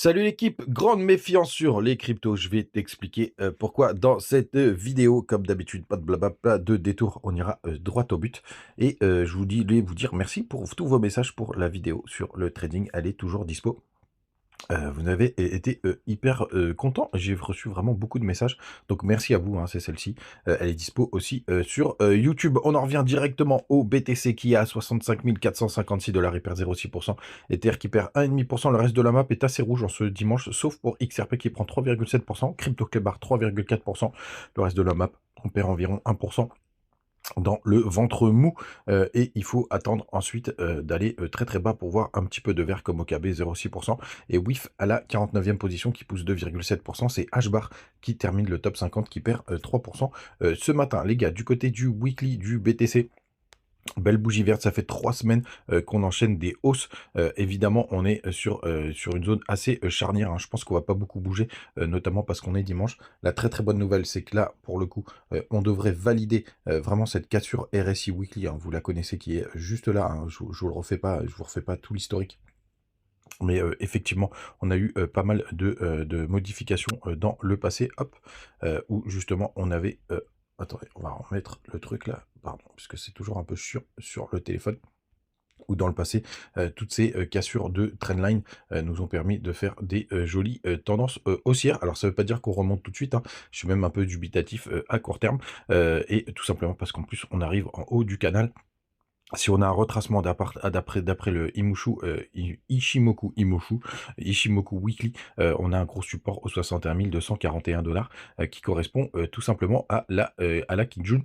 Salut l'équipe, grande méfiance sur les cryptos. Je vais t'expliquer pourquoi dans cette vidéo. Comme d'habitude, pas de blabla, pas de détour, on ira droit au but. Et je voulais vous dire merci pour tous vos messages pour la vidéo sur le trading. Elle est toujours dispo. Vous avez été hyper content. J'ai reçu vraiment beaucoup de messages. Donc merci à vous, hein, c'est celle-ci. Elle est dispo aussi sur YouTube. On en revient directement au BTC qui est à 65 456 $. Il perd 0,6%. Ether qui perd 1,5%. Le reste de la map est assez rouge en ce dimanche, sauf pour XRP qui prend 3,7%. CryptoClebar 3,4%. Le reste de la map, on perd environ 1% dans le ventre mou, et il faut attendre ensuite d'aller très très bas pour voir un petit peu de vert comme OKB 0,6%, et WIF à la 49e position qui pousse 2,7%. C'est HBAR qui termine le top 50 qui perd 3% ce matin. Les gars, du côté du weekly du BTC, belle bougie verte, ça fait 3 semaines qu'on enchaîne des hausses. Évidemment, on est sur une zone assez charnière, hein. Je pense qu'on va pas beaucoup bouger, notamment parce qu'on est dimanche. La très très bonne nouvelle, c'est que là, pour le coup, on devrait valider vraiment cette cassure RSI Weekly, hein. Vous la connaissez, qui est juste là, hein. Je vous le refais pas, je vous refais pas tout l'historique. Mais effectivement, on a eu pas mal de modifications dans le passé, hop, où justement on avait... attendez, on va remettre le truc là, pardon, puisque c'est toujours un peu chiant sur le téléphone. Où dans le passé, toutes ces cassures de trendline nous ont permis de faire des jolies tendances haussières. Alors ça ne veut pas dire qu'on remonte tout de suite, hein. Je suis même un peu dubitatif à court terme, et tout simplement parce qu'en plus on arrive en haut du canal. Si on a un retracement d'après le Ishimoku Weekly, on a un gros support aux 61 241 $, qui correspond tout simplement à la Kijun.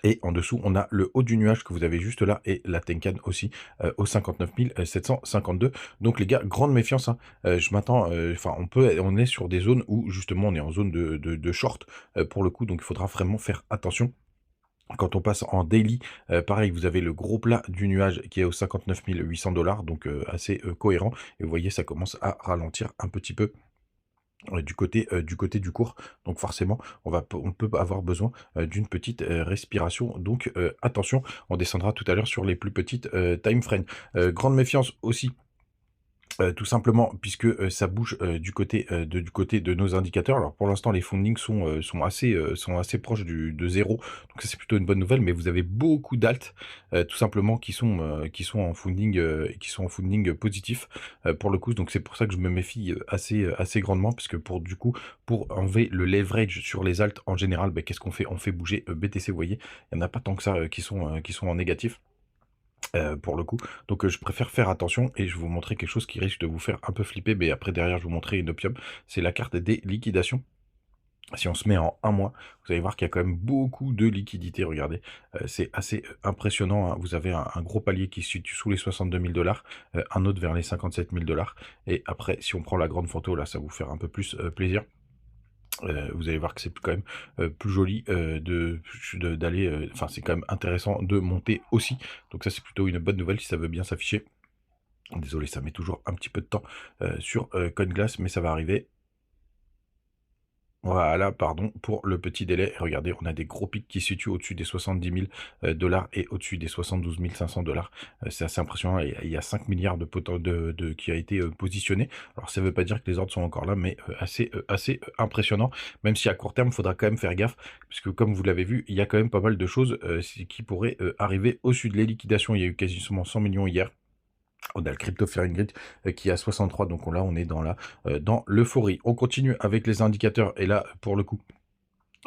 Et en dessous, on a le haut du nuage que vous avez juste là, et la Tenkan aussi, aux 59 752. Donc les gars, grande méfiance, hein. Je m'attends, enfin on est sur des zones où justement on est en zone de short pour le coup, donc il faudra vraiment faire attention. Quand on passe en daily, pareil, vous avez le gros plat du nuage qui est aux 59 800 $, donc assez cohérent. Et vous voyez, ça commence à ralentir un petit peu du côté du cours. Donc forcément, on peut avoir besoin d'une petite respiration. Donc attention, on descendra tout à l'heure sur les plus petites time frames. Grande méfiance aussi. Tout simplement puisque ça bouge du côté de nos indicateurs. Alors pour l'instant, les fundings sont assez proches de zéro, donc ça c'est plutôt une bonne nouvelle. Mais vous avez beaucoup d'alts tout simplement qui sont en funding positif pour le coup. Donc c'est pour ça que je me méfie assez grandement, parce que pour enlever le leverage sur les alts en général, qu'est-ce qu'on fait? On fait bouger BTC. Vous voyez, il n'y en a pas tant que ça qui sont en négatif. Pour le coup, donc je préfère faire attention, et je vais vous montrer quelque chose qui risque de vous faire un peu flipper, mais après derrière je vais vous montrer une opium. C'est la carte des liquidations. Si on se met en un mois, vous allez voir qu'il y a quand même beaucoup de liquidités. Regardez, c'est assez impressionnant, hein. Vous avez un gros palier qui se situe sous les 62 000 $, un autre vers les 57 000 $, et après si on prend la grande photo là, ça va vous faire un peu plus plaisir. Vous allez voir que c'est quand même plus joli d'aller, enfin c'est quand même intéressant de monter aussi. Donc ça c'est plutôt une bonne nouvelle si ça veut bien s'afficher. Désolé, ça met toujours un petit peu de temps sur CoinGlass, mais ça va arriver. Voilà, pardon pour le petit délai. Regardez, on a des gros pics qui se situent au-dessus des 70 000 $ et au-dessus des 72 500 $. C'est assez impressionnant. Il y a 5 milliards qui a été positionné. Alors ça ne veut pas dire que les ordres sont encore là, mais assez impressionnant. Même si à court terme, il faudra quand même faire gaffe, puisque comme vous l'avez vu, il y a quand même pas mal de choses qui pourraient arriver au-dessus de les liquidations. Il y a eu quasiment 100 millions hier. On a le Crypto Fearing Grid qui est à 63, donc là on est dans l'euphorie. On continue avec les indicateurs, et là pour le coup,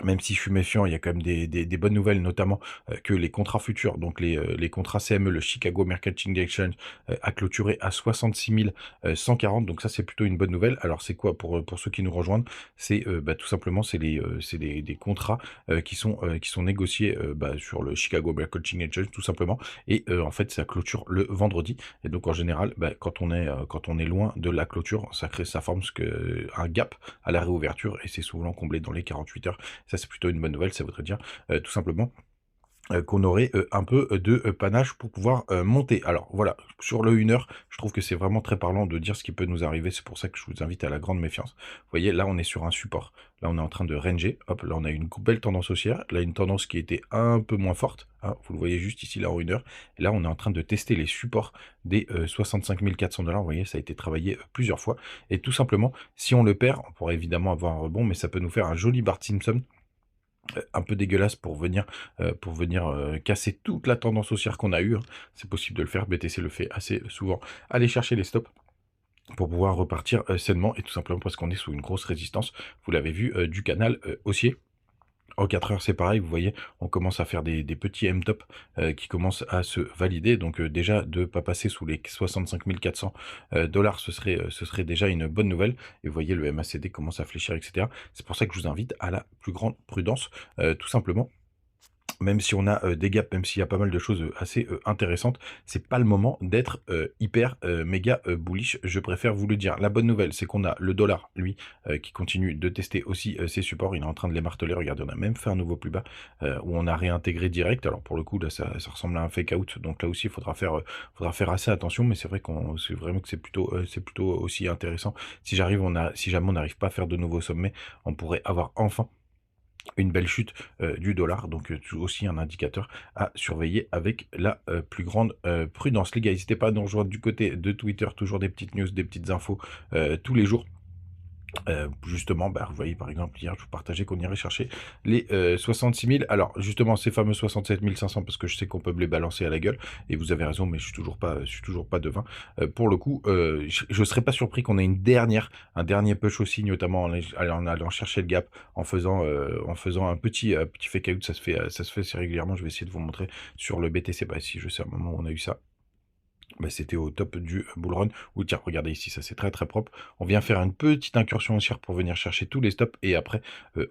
même si je suis méfiant, il y a quand même des bonnes nouvelles, notamment que les contrats futurs, donc les contrats CME, le Chicago Mercantile Exchange, a clôturé à 66 140, donc ça c'est plutôt une bonne nouvelle. Alors c'est quoi pour ceux qui nous rejoignent? C'est tout simplement c'est des contrats qui sont négociés sur le Chicago Mercantile Exchange tout simplement, et en fait ça clôture le vendredi, et donc en général quand on est loin de la clôture, ça forme un gap à la réouverture, et c'est souvent comblé dans les 48 heures. Ça, c'est plutôt une bonne nouvelle. Ça voudrait dire tout simplement qu'on aurait, un peu, de, panache pour pouvoir, monter. Alors voilà, sur le 1 heure, je trouve que c'est vraiment très parlant de dire ce qui peut nous arriver. C'est pour ça que je vous invite à la grande méfiance. Vous voyez, là, on est sur un support. Là, on est en train de ranger. Hop, là, on a une belle tendance haussière. Là, une tendance qui était un peu moins forte, hein. Vous le voyez juste ici, là, en 1 heure. Et là, on est en train de tester les supports des, 65 400 $. Vous voyez, ça a été travaillé, plusieurs fois et tout simplement, si on le perd, on pourrait évidemment avoir un rebond, mais ça peut nous faire un joli Bart Simpson un peu dégueulasse pour venir, casser toute la tendance haussière qu'on a eue, hein. C'est possible de le faire, BTC le fait assez souvent. Allez chercher les stops pour pouvoir repartir, sainement et tout simplement parce qu'on est sous une grosse résistance, vous l'avez vu, du canal, haussier. En 4 heures, c'est pareil, vous voyez, on commence à faire des petits M-top qui commencent à se valider. Donc déjà, de ne pas passer sous les 65 400 $, ce serait déjà une bonne nouvelle. Et vous voyez, le MACD commence à fléchir, etc. C'est pour ça que je vous invite à la plus grande prudence, tout simplement. Même si on a, des gaps, même s'il y a pas mal de choses, assez, intéressantes, c'est pas le moment d'être, hyper, méga, bullish, je préfère vous le dire. La bonne nouvelle, c'est qu'on a le dollar, lui, qui continue de tester aussi, ses supports. Il est en train de les marteler. Regardez, on a même fait un nouveau plus bas, où on a réintégré direct. Alors pour le coup, là, ça ressemble à un fake out, donc là aussi, il faudra faire assez attention, mais c'est vrai c'est vraiment que c'est plutôt aussi intéressant. Si jamais on n'arrive pas à faire de nouveaux sommets, on pourrait avoir enfin une belle chute du dollar, donc aussi un indicateur à surveiller avec la plus grande prudence. Les gars, n'hésitez pas à nous rejoindre du côté de Twitter, toujours des petites news, des petites infos tous les jours. Justement, bah, vous voyez par exemple hier je vous partageais qu'on irait chercher les 66 000. Alors justement ces fameux 67 500 parce que je sais qu'on peut me les balancer à la gueule et vous avez raison, mais je suis toujours pas devin. Pour le coup, je serais pas surpris qu'on ait un dernier push aussi, notamment en allant chercher le gap, en faisant un petit fake out. Ça se fait assez régulièrement. Je vais essayer de vous montrer sur le BTC. Bah si, je sais à un moment où on a eu ça. Bah, c'était au top du bull run. Ou tiens, regardez ici, ça c'est très très propre. On vient faire une petite incursion haussière pour venir chercher tous les stops et après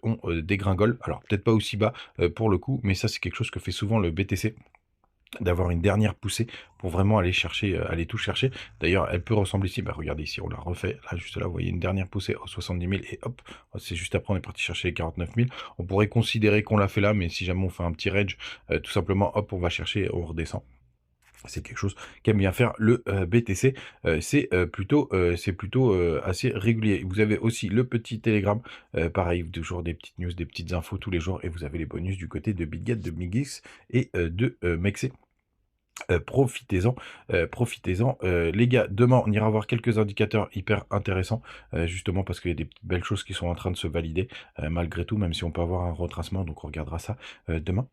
on dégringole. Alors peut-être pas aussi bas pour le coup, mais ça c'est quelque chose que fait souvent le BTC, d'avoir une dernière poussée pour vraiment aller chercher, aller tout chercher. D'ailleurs, elle peut ressembler ici, bah regardez ici, on l'a refait, là juste là, vous voyez une dernière poussée aux 70 000 et hop, c'est juste après on est parti chercher les 49 000. On pourrait considérer qu'on l'a fait là, mais si jamais on fait un petit range, tout simplement, hop, on va chercher, on redescend. C'est quelque chose qu'aime bien faire le BTC. C'est plutôt assez régulier. Vous avez aussi le petit Telegram, pareil, toujours des petites news, des petites infos tous les jours. Et vous avez les bonus du côté de BitGet, de Migix et de Mexe. Profitez-en, profitez-en. Les gars, demain, on ira voir quelques indicateurs hyper intéressants, justement parce qu'il y a des belles choses qui sont en train de se valider, malgré tout, même si on peut avoir un retracement. Donc on regardera ça demain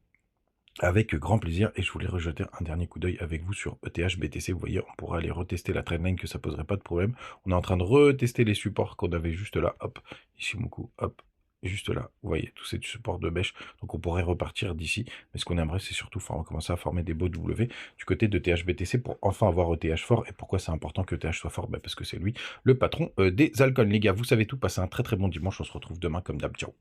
avec grand plaisir. Et je voulais rejeter un dernier coup d'œil avec vous sur ETH BTC. Vous voyez, on pourra aller retester la trendline, que ça poserait pas de problème. On est en train de retester les supports qu'on avait juste là. Hop, Ishimoku, hop, juste là. Vous voyez, tous ces supports de bêche. Donc on pourrait repartir d'ici. Mais ce qu'on aimerait, c'est surtout commencer à former des beaux W du côté de ETH BTC pour enfin avoir ETH fort. Et pourquoi c'est important que ETH soit fort? Bah, parce que c'est lui le patron des altcoins. Les gars, vous savez tout. Passez un très très bon dimanche. On se retrouve demain comme d'hab. Ciao.